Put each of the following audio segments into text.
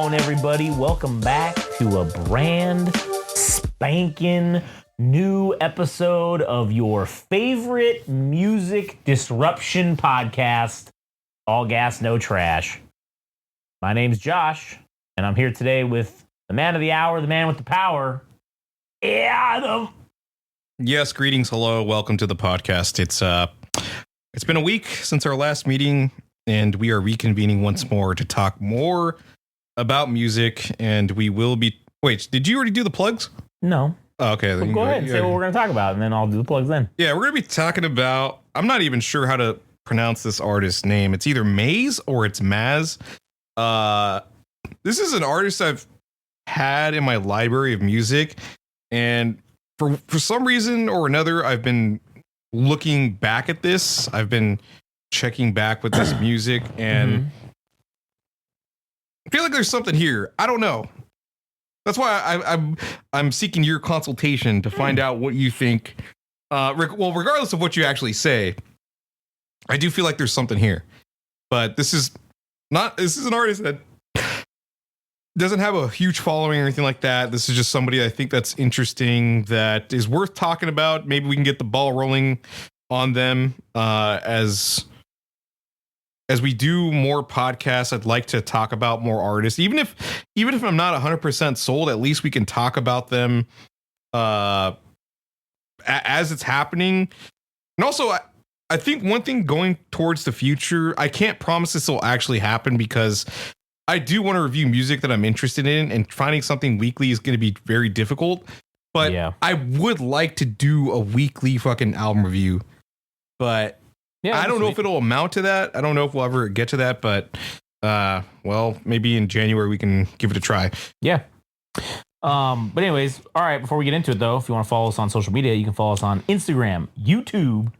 on, everybody? Welcome back to a brand spanking new episode of your favorite music disruption podcast, All Gas, No Trash. My name's Josh, and I'm here today with the man of the hour, the man with the power, Adam. Yes, greetings, hello, welcome to the podcast. It's been a week since our last meeting, and we are reconvening once more to talk more about music. And we will be. Wait, did you already do the plugs? No. Oh, okay, Well, go ahead and say what we're going to talk about, and then I'll do the plugs then. Yeah, we're going to be talking about. I'm not even sure how to pronounce this artist's name. It's either Maze or it's Maz. This is an artist I've had in my library of music, and for some reason or another, I've been looking back at this. I've been checking back with this music, and I feel like there's something here. I don't know. That's why I'm seeking your consultation to find out what you think. Well, regardless of what you actually say, I do feel like there's something here. But this is an artist that doesn't have a huge following or anything like that. This is just somebody I think that's interesting, that is worth talking about. Maybe we can get the ball rolling on them as we do more podcasts. I'd like to talk about more artists, even if I'm not 100% sold. At least we can talk about them as it's happening. And also, I think one thing going towards the future, I can't promise this will actually happen because I do want to review music that I'm interested in, and finding something weekly is going to be very difficult. But yeah, I would like to do a weekly fucking album review. But yeah, I don't know if it'll amount to that. I don't know if we'll ever get to that. But well, maybe in January we can give it a try. Yeah. But anyways, all right. Before we get into it, though, if you want to follow us on social media, you can follow us on Instagram, YouTube,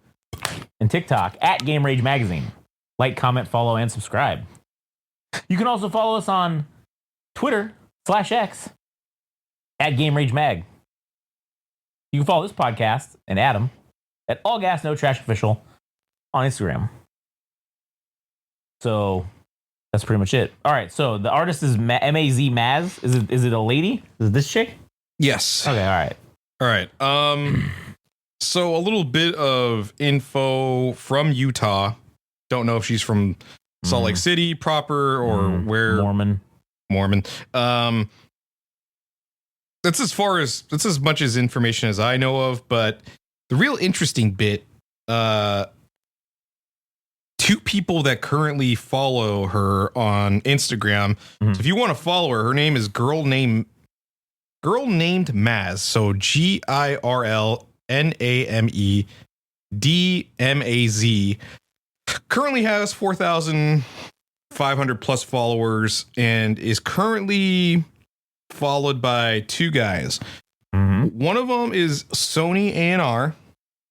and TikTok at Game Rage Magazine. Like, comment, follow, and subscribe. You can also follow us on Twitter/X at Game Rage Mag. You can follow this podcast and Adam at All Gas No Trash Official on Instagram. So that's pretty much it. All right. So the artist is M-A-Z Maz. Is it a lady? Is it this chick? Yes. Okay. All right. So a little bit of info from Utah. Don't know if she's from Salt Lake City proper or where. Mormon. That's as much as information as I know of. But the real interesting bit, two people that currently follow her on Instagram. So if you want to follow her name is Girl Named Maz. So GirlNamedDMAZ. Currently has 4,500 plus followers and is currently followed by two guys. One of them is Sony A&R.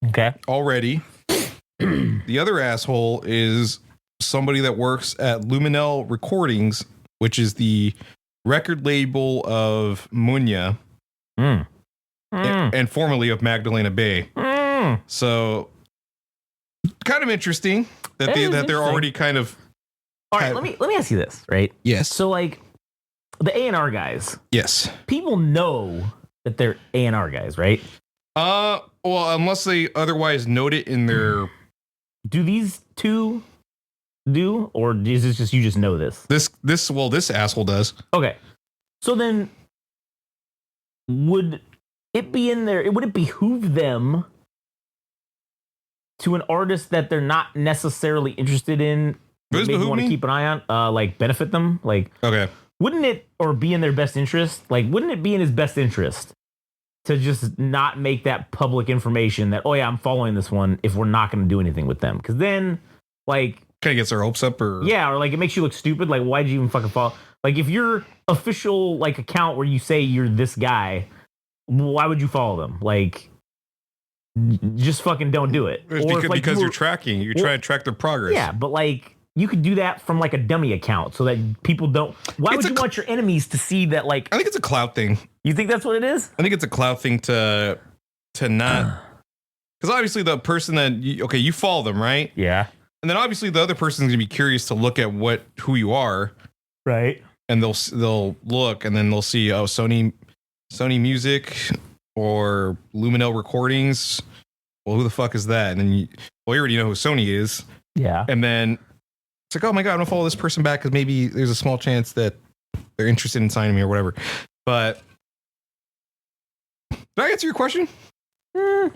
Okay. Already. The other asshole is somebody that works at Luminel Recordings, which is the record label of Munya and formerly of Magdalena Bay. So kind of interesting that they're already kind of. All right, let me ask you this, right? Yes. So like the A&R guys. Yes. People know that they're A&R guys, right? Well, unless they otherwise note it in their. Do these two do, or is this just you just know this? This asshole does. Okay. So then would it be in there? Would it behoove them to an artist that they're not necessarily interested in? Maybe want to keep an eye on, like benefit them? Like, okay. Wouldn't it, or be in their best interest? Like, wouldn't it be in his best interest to just not make that public information that, oh yeah, I'm following this one, if we're not going to do anything with them? Because then, like, kind of gets their hopes up, or like it makes you look stupid. Like, why'd you even fucking follow? Like, if your official like account where you say you're this guy, why would you follow them? Like, just fucking don't do it. It's because you're tracking. You're trying to track their progress. Yeah, but like, you could do that from like a dummy account so that people don't. Why would you want your enemies to see that? Like, I think it's a clout thing. You think that's what it is? I think it's a clout thing to not, because obviously the person that you follow them, right? Yeah. And then obviously the other person's gonna be curious to look at who you are. Right. and they'll look and then they'll see Sony Music or Luminell Recordings. Well, who the fuck is that? And then you already know who Sony is. Yeah. And then it's like, oh my God, I'm gonna follow this person back because maybe there's a small chance that they're interested in signing me or whatever. But did I answer your question? What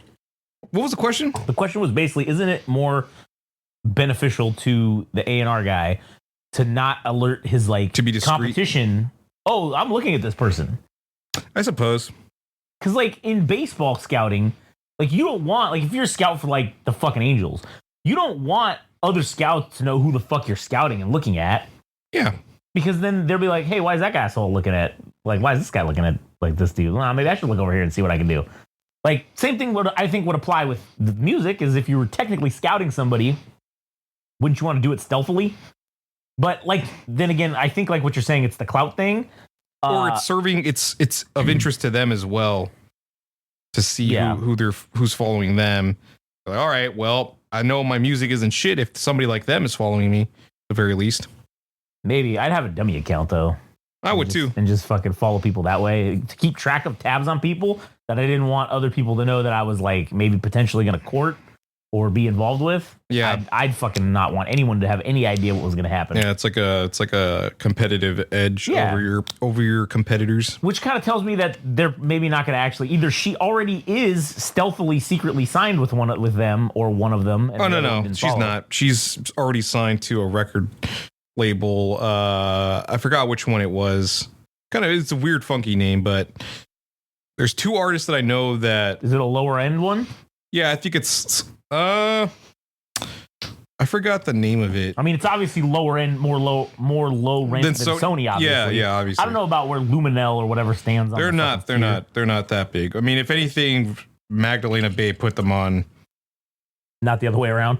was the question? The question was basically, isn't it more beneficial to the A&R guy to not alert his like To be discreet. competition? Oh, I'm looking at this person. I suppose. Because like in baseball scouting, like you don't want, like if you're a scout for like the fucking Angels, you don't want other scouts to know who the fuck you're scouting and looking at. Yeah. Because then they'll be like, hey, why is that guy asshole looking at, like, why is this guy looking at like this dude? Well, maybe I should look over here and see what I can do. Like, same thing would I think would apply with the music is if you were technically scouting somebody, wouldn't you want to do it stealthily? But like, then again, I think like what you're saying, it's the clout thing. Or it's serving, it's of interest to them as well to see Yeah. who's following them. Like, all right, well, I know my music isn't shit if somebody like them is following me, at the very least. Maybe I'd have a dummy account though. I would too. And just fucking follow people that way to keep track of tabs on people that I didn't want other people to know that I was like maybe potentially going to court or be involved with. Yeah. I'd fucking not want anyone to have any idea what was going to happen. Yeah, it's like a competitive edge Yeah. over your competitors. Which kind of tells me that they're maybe not going to actually either she already is stealthily secretly signed with them or one of them. And Oh the no, other one no, didn't she's follow. not. She's already signed to a record label. I forgot which one it was. Kind of, it's a weird, funky name, but there's two artists that I know that. Is it a lower end one? Yeah, I think it's. I forgot the name of it. I mean, it's obviously lower end, more low rent than Sony. Obviously, Yeah, obviously. I don't know about where Luminell or whatever stands on. They're the not. fucking tier. They're not that big. I mean, if anything, Magdalena Bay put them on. Not the other way around.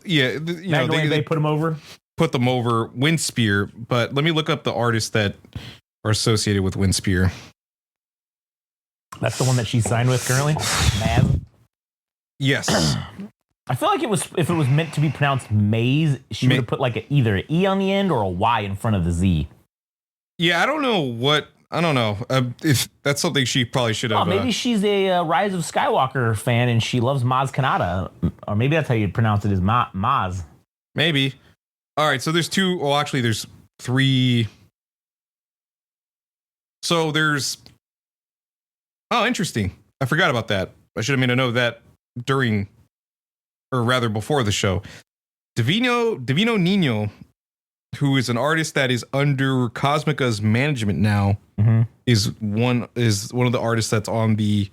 Yeah, Magdalena Bay put them over. Put them over Windspear, but let me look up the artists that are associated with Windspear. That's the one that she's signed with currently. Maz. Yes. I feel like if it was meant to be pronounced Maze, she would have put like either an E on the end or a Y in front of the Z. Yeah, I don't know. If that's something she probably should have. Oh, maybe she's a Rise of Skywalker fan and she loves Maz Kanata. Or maybe that's how you pronounce it, is Maz. Maybe. All right, so there's two. Well, actually, there's three. So there's. Oh, interesting. I forgot about that. I should have made a note of that during, or rather before the show. Divino Nino, who is an artist that is under Cosmica's management now, is one of the artists that's on the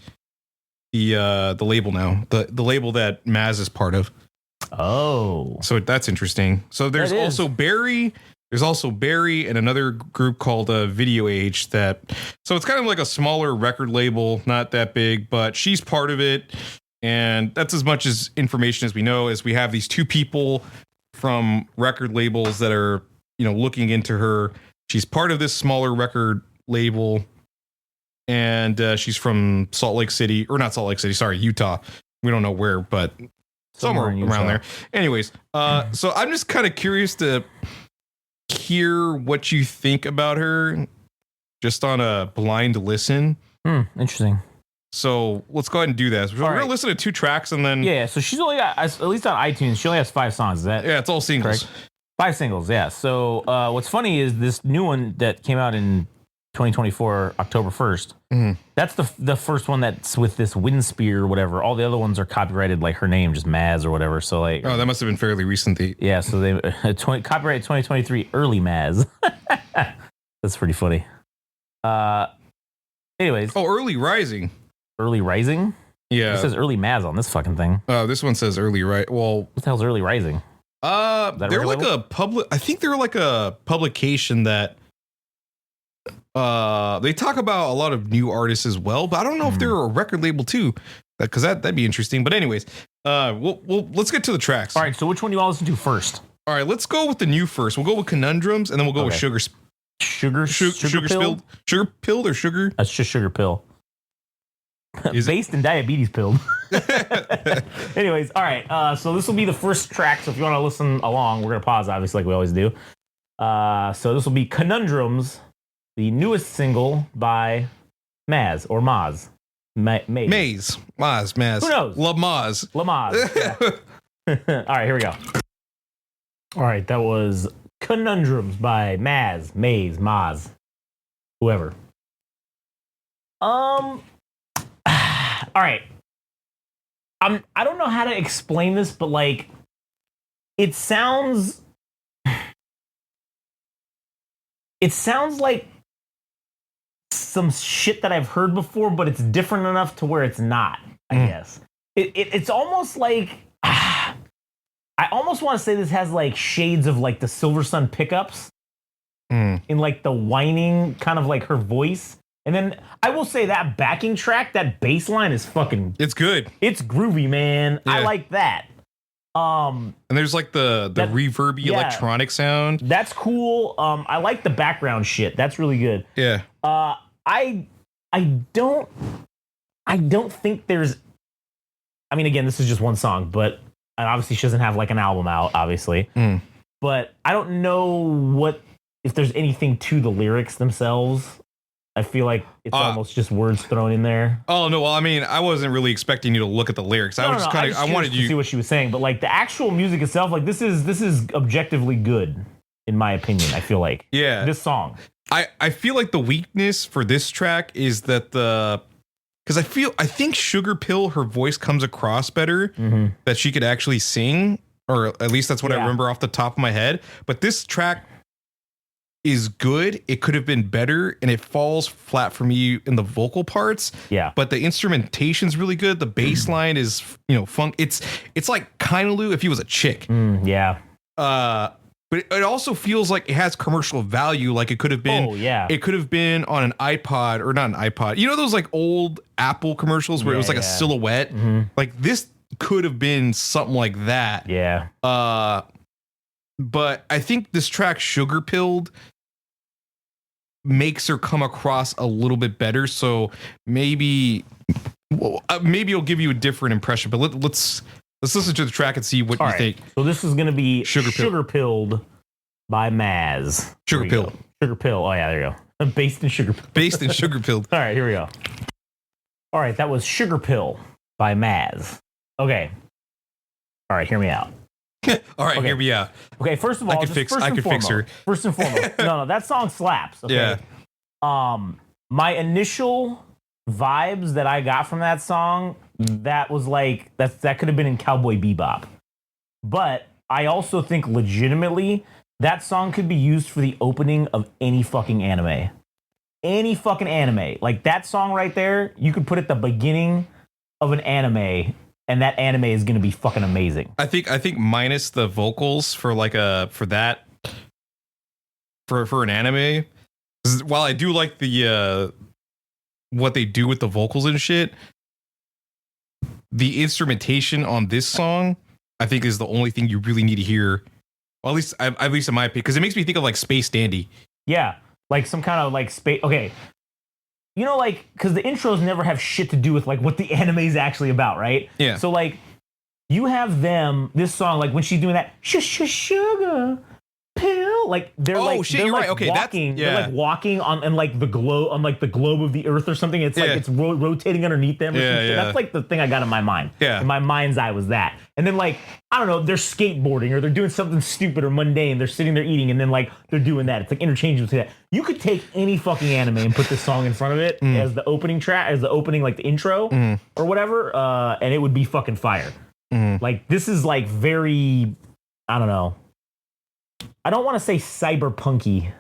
label now. The label that Maz is part of. Oh. So that's interesting. So there's also Barry. There's also Barry and another group called Video Age that. So it's kind of like a smaller record label, not that big, but she's part of it. And that's as much as information as we know, as we have these two people from record labels that are, looking into her. She's part of this smaller record label. And she's from Salt Lake City, or not Salt Lake City, sorry, Utah. We don't know where, but somewhere around there. Anyways, so I'm just kind of curious to hear what you think about her just on a blind listen. Interesting. So let's go ahead and do that. We're going to listen to two tracks and then. Yeah, so she's only got, at least on iTunes, she only has 5 songs. Is that? Yeah, it's all singles. Correct? 5 singles, yeah. So what's funny is this new one that came out in 2024, October 1st. Mm-hmm. That's the first one that's with this Windspear or whatever. All the other ones are copyrighted, like her name, just Maz or whatever. So like, oh, that must have been fairly recent. Yeah, so they copyrighted 2023 early Maz. That's pretty funny. Anyways. Oh, Early Rising. Early Rising? Yeah. It says early Maz on this fucking thing. This one says Early Right. Well, what the hell's Early Rising? They're like a public. I think they're like a publication that. They talk about a lot of new artists as well, but I don't know if they're a record label too, because that'd be interesting. But anyways, we'll let's get to the tracks. All right, so which one do you all listen to first? All right, let's go with the new first. We'll go with Conundrums, and then we'll go with Sugar Pilled? Sugar Pilled or Sugar? That's just Sugar Pill. Is Based in Diabetes Pilled. Anyways, all right. So this will be the first track. So if you want to listen along, we're gonna pause, obviously, like we always do. So this will be Conundrums, the newest single by Maz or Maz. Maz. Who knows? Maz. Lamaz. Yeah. All right, here we go. All right, that was Conundrums by Maz, whoever. All right. I don't know how to explain this, but like, it sounds like some shit that I've heard before, but it's different enough to where it's not, I guess. It's almost like, I almost want to say this has like shades of like the Silver Sun pickups in like the whining kind of like her voice. And then I will say that backing track, that bass line is fucking... It's good. It's groovy, man. Yeah. I like that. And there's like the reverby electronic sound. That's cool. I like the background shit. That's really good. Yeah. I don't think there's... I mean, again, this is just one song, but obviously she doesn't have like an album out, obviously. But I don't know if there's anything to the lyrics themselves. I feel like it's almost just words thrown in there. Oh no! Well, I mean, I wasn't really expecting you to look at the lyrics. I wanted you to see what she was saying, but like the actual music itself, like this is objectively good in my opinion. I feel like this song. I feel like the weakness for this track is that because I think Sugar Pill, her voice comes across better that she could actually sing, or at least that's what I remember off the top of my head. But this track is good. It could have been better, and it falls flat for me in the vocal parts. Yeah. But the instrumentation's really good. The bass line is, funk. It's like Kainalu if he was a chick. Yeah. But it also feels like it has commercial value. Like it could have been. Oh yeah. It could have been on an iPod, or not an iPod. You know those like old Apple commercials where it was like a silhouette. Like this could have been something like that. Yeah. But I think this track, Sugar Pilled, makes her come across a little bit better. So maybe it'll give you a different impression. But let's listen to the track and see what you think. So this is going to be Sugar Pilled by Maz. Sugar Pill. Sugar Pill. Oh yeah, there you go. Based in Sugar Pill. Based in Sugar Pilled. All right, here we go. All right, that was Sugar Pill by Maz. Okay. All right, hear me out. All right, hear me out. Okay, first of all, I could fix her. First and foremost, no, that song slaps. Okay? Yeah. My initial vibes that I got from that song, that was like that could have been in Cowboy Bebop. But I also think legitimately that song could be used for the opening of any fucking anime. Any fucking anime. Like that song right there, you could put at the beginning of an anime. And that anime is going to be fucking amazing. I think minus the vocals for an anime. While I do like the what they do with the vocals and shit, the instrumentation on this song I think is the only thing you really need to hear. Well, at least in my opinion, because it makes me think of like Space Dandy. Yeah, like some kind of like space. Okay. You know, like, because the intros never have shit to do with, like, what the anime is actually about, right? Yeah. So, like, you have this song, like, when she's doing that, sugar pill, like, they're you're right. Okay, walking, they're, like, walking on like, the globe of the earth or something. It's, like, it's rotating underneath them or some shit. That's, like, the thing I got in my mind. Yeah. In my mind's eye was that. And then, like, I don't know, they're skateboarding or they're doing something stupid or mundane. They're sitting there eating and then, like, they're doing that. It's, like, interchangeable to that. You could take any fucking anime and put this song in front of it as the opening track, as the opening, like, the intro or whatever, and it would be fucking fire. Like, this is, like, very, I don't know. I don't want to say cyberpunky,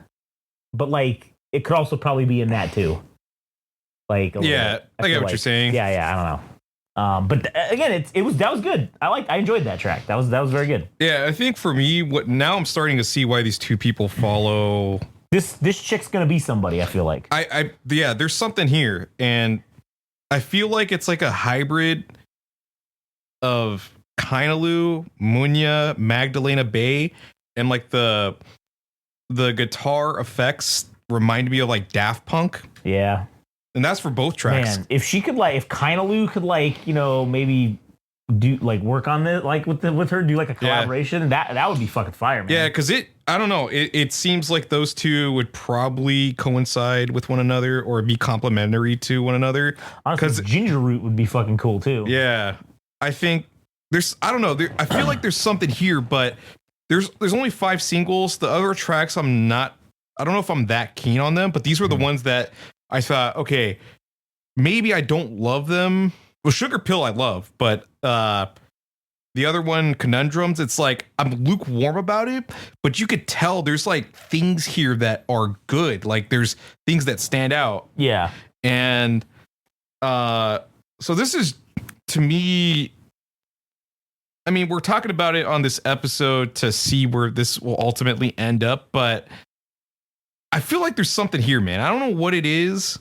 but, like, it could also probably be in that, too. Like, I get what you're saying. Yeah, I don't know. But again, that was good. I enjoyed that track. That was very good. Yeah, I think for me, now I'm starting to see why these two people follow. This chick's gonna be somebody. I feel like. There's something here, and I feel like it's like a hybrid of Kainalu, Munya, Magdalena Bay, and like the guitar effects remind me of like Daft Punk. Yeah. And that's for both tracks. Man, if Kainalu could like, maybe do like work on this, like with her, do like a collaboration, that would be fucking fire, man. Yeah, because I don't know. It seems like those two would probably coincide with one another or be complementary to one another. Honestly, Ginger Root would be fucking cool too. Yeah, I think I don't know. I feel like there's something here, but there's only 5 singles. The other tracks, I don't know if I'm that keen on them, but these were the ones that I thought, okay, maybe I don't love them. Well, Sugar Pill I love, but the other one, Conundrums, it's like I'm lukewarm about it, but you could tell there's like things here that are good. Like there's things that stand out. Yeah. And so this is, to me, I mean, we're talking about it on this episode to see where this will ultimately end up, but I feel like there's something here, man. I don't know what it is.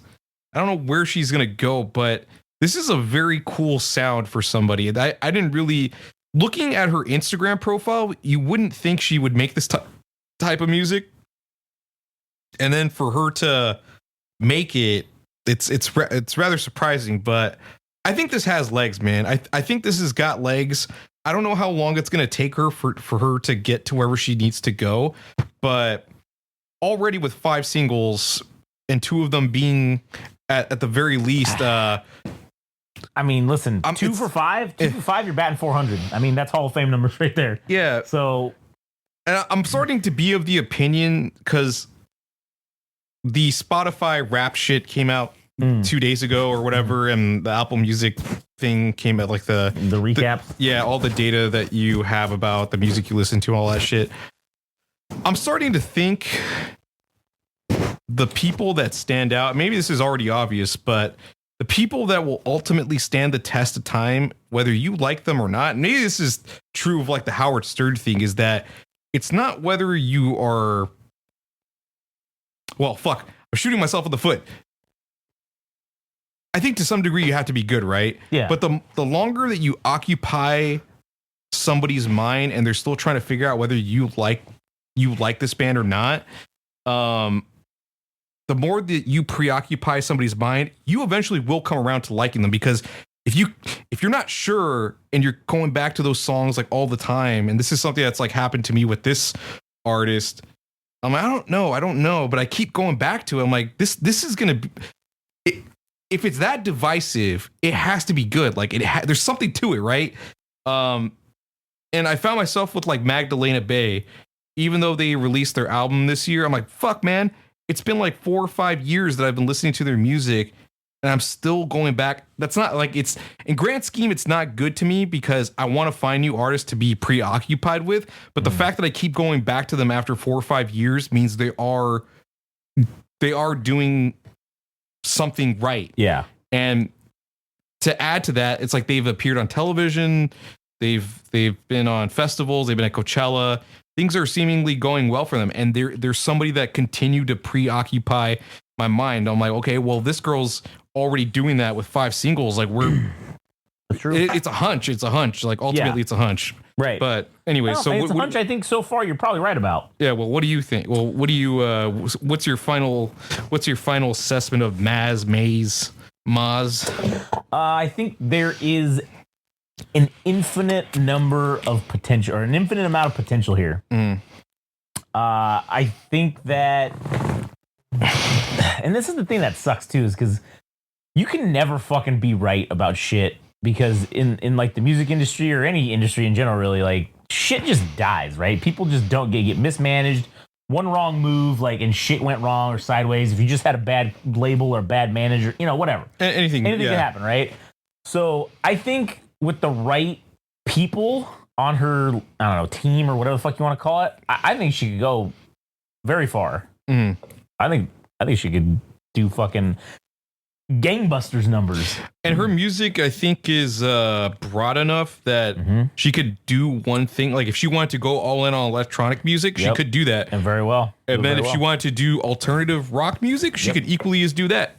I don't know where she's going to go, but this is a very cool sound for somebody. I didn't really, looking at her Instagram profile, you wouldn't think she would make this type of music. And then for her to make it, it's rather surprising, but I think this has legs, man. I think this has got legs. I don't know how long it's going to take her for her to get to wherever she needs to go, but already with 5 singles and 2 of them being at the very least, I mean, listen, 2 for 5, you're batting 400. I mean, that's Hall of Fame numbers right there. Yeah. So, and I'm starting to be of the opinion, because the Spotify rap shit came out 2 days ago or whatever, and the Apple Music thing came out, like the recap. All the data that you have about the music you listen to, all that shit. I'm starting to think the people that stand out, maybe this is already obvious, but the people that will ultimately stand the test of time, whether you like them or not, maybe this is true of like the Howard Stern thing, is that it's not whether you are, well, fuck, I'm shooting myself in the foot. I think to some degree you have to be good, right? Yeah. But the longer that you occupy somebody's mind and they're still trying to figure out whether you like this band or not, the more that you preoccupy somebody's mind, you eventually will come around to liking them. Because if you're not sure and you're going back to those songs like all the time, and this is something that's like happened to me with this artist, I'm like, I don't know, but I keep going back to it. I'm like, this is gonna be. If it's that divisive, it has to be good. Like there's something to it, right? And I found myself with like Magdalena Bay, even though they released their album this year. I'm like, fuck, man. It's been like 4 or 5 years that I've been listening to their music, and I'm still going back. That's not like, it's in grand scheme, it's not good to me because I want to find new artists to be preoccupied with. But the fact that I keep going back to them after 4 or 5 years means they are doing something right. Yeah. And to add to that, it's like they've appeared on television, they've been on festivals, they've been at Coachella. Things are seemingly going well for them, and there's somebody that continued to preoccupy my mind. I'm like, okay, well, this girl's already doing that with 5 singles. Like it's a hunch. It's a hunch. Like ultimately, it's a hunch. Right. But anyway, so it's a hunch. I think so far you're probably right about. Yeah. Well, what do you think? Well, what do you? What's your final assessment of Maz? I think there is an infinite number of potential, or an infinite amount of potential here. I think that, and this is the thing that sucks too, is because you can never fucking be right about shit, because in like the music industry or any industry in general, really, like shit just dies, right? People just don't get mismanaged. One wrong move, like, and shit went wrong or sideways. If you just had a bad label or bad manager, whatever. Anything can happen, right? So I think with the right people on her, I don't know, team or whatever the fuck you want to call it, I think she could go very far. I think she could do fucking gangbusters numbers. And her music, I think, is broad enough that she could do one thing. Like if she wanted to go all in on electronic music, she could do that. And very well. And then if she wanted to do alternative rock music, she could equally as do that.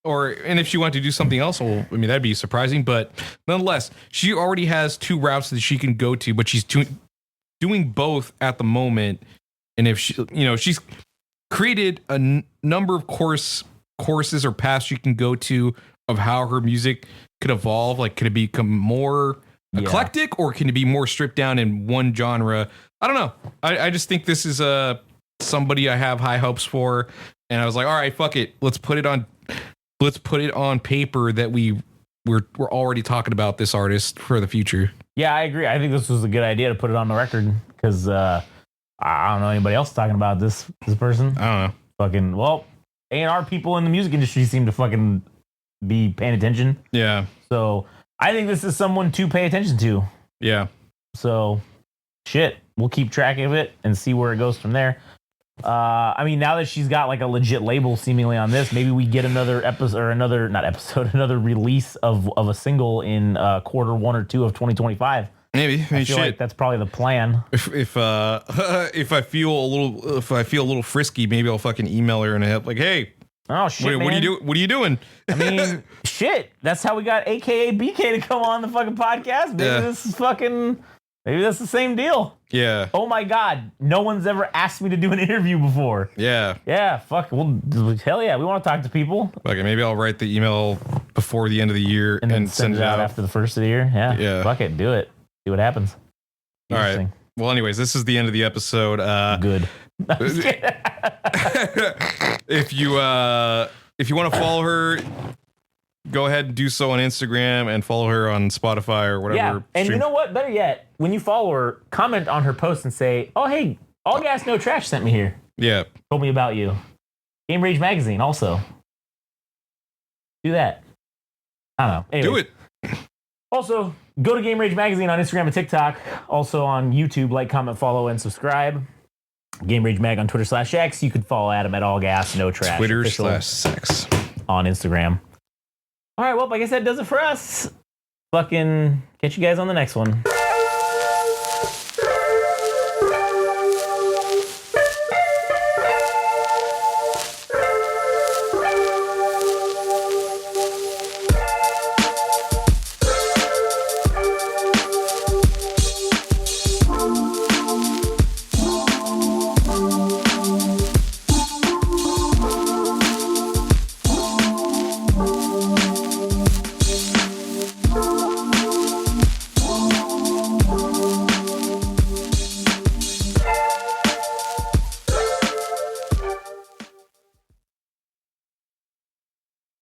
And if she wanted to do something else, well, I mean, that'd be surprising. But nonetheless, she already has 2 routes that she can go to, but she's doing both at the moment. And if she's created a number of courses or paths she can go to of how her music could evolve. Like, could it become more eclectic, or can it be more stripped down in one genre? I don't know. I just think this is somebody I have high hopes for, and I was like, all right, fuck it, let's put it on paper that we're already talking about this artist for the future. Yeah, I agree. I think this was a good idea to put it on the record because I don't know anybody else talking about this person. I don't know. Fucking, well, A&R people in the music industry seem to fucking be paying attention. Yeah. So I think this is someone to pay attention to. Yeah. So shit, we'll keep track of it and see where it goes from there. I mean, now that she's got like a legit label seemingly on this, maybe we get another episode or another release of a single in quarter 1 or 2 of 2025. Maybe. I feel like that's probably the plan. If I feel a little frisky, maybe I'll fucking email her and help. Like, hey, oh shit, what are you doing? I mean, shit. That's how we got AKA BK to come on the fucking podcast. Maybe that's the same deal. Yeah. Oh my God, no one's ever asked me to do an interview before. Yeah. Yeah. Fuck. Well, hell yeah, we want to talk to people. Okay, maybe I'll write the email before the end of the year and then send it out after the first of the year. Yeah. Yeah. Fuck it. Do it. See what happens. All right. Well, anyways, this is the end of the episode. Good. If you want to follow her, go ahead and do so on Instagram and follow her on Spotify or whatever. Yeah. And you know what? Better yet, when you follow her, comment on her post and say, "Oh, hey, All Gas No Trash sent me here. Yeah. Told me about you." Game Rage Magazine also. Do that. I don't know. Anyways. Do it. Also, go to Game Rage Magazine on Instagram and TikTok. Also on YouTube, like, comment, follow, and subscribe. Game Rage Mag on Twitter/X. You could follow Adam at All Gas No Trash. Twitter/Sex on Instagram. All right, well, I guess that does it for us. Fucking catch you guys on the next one.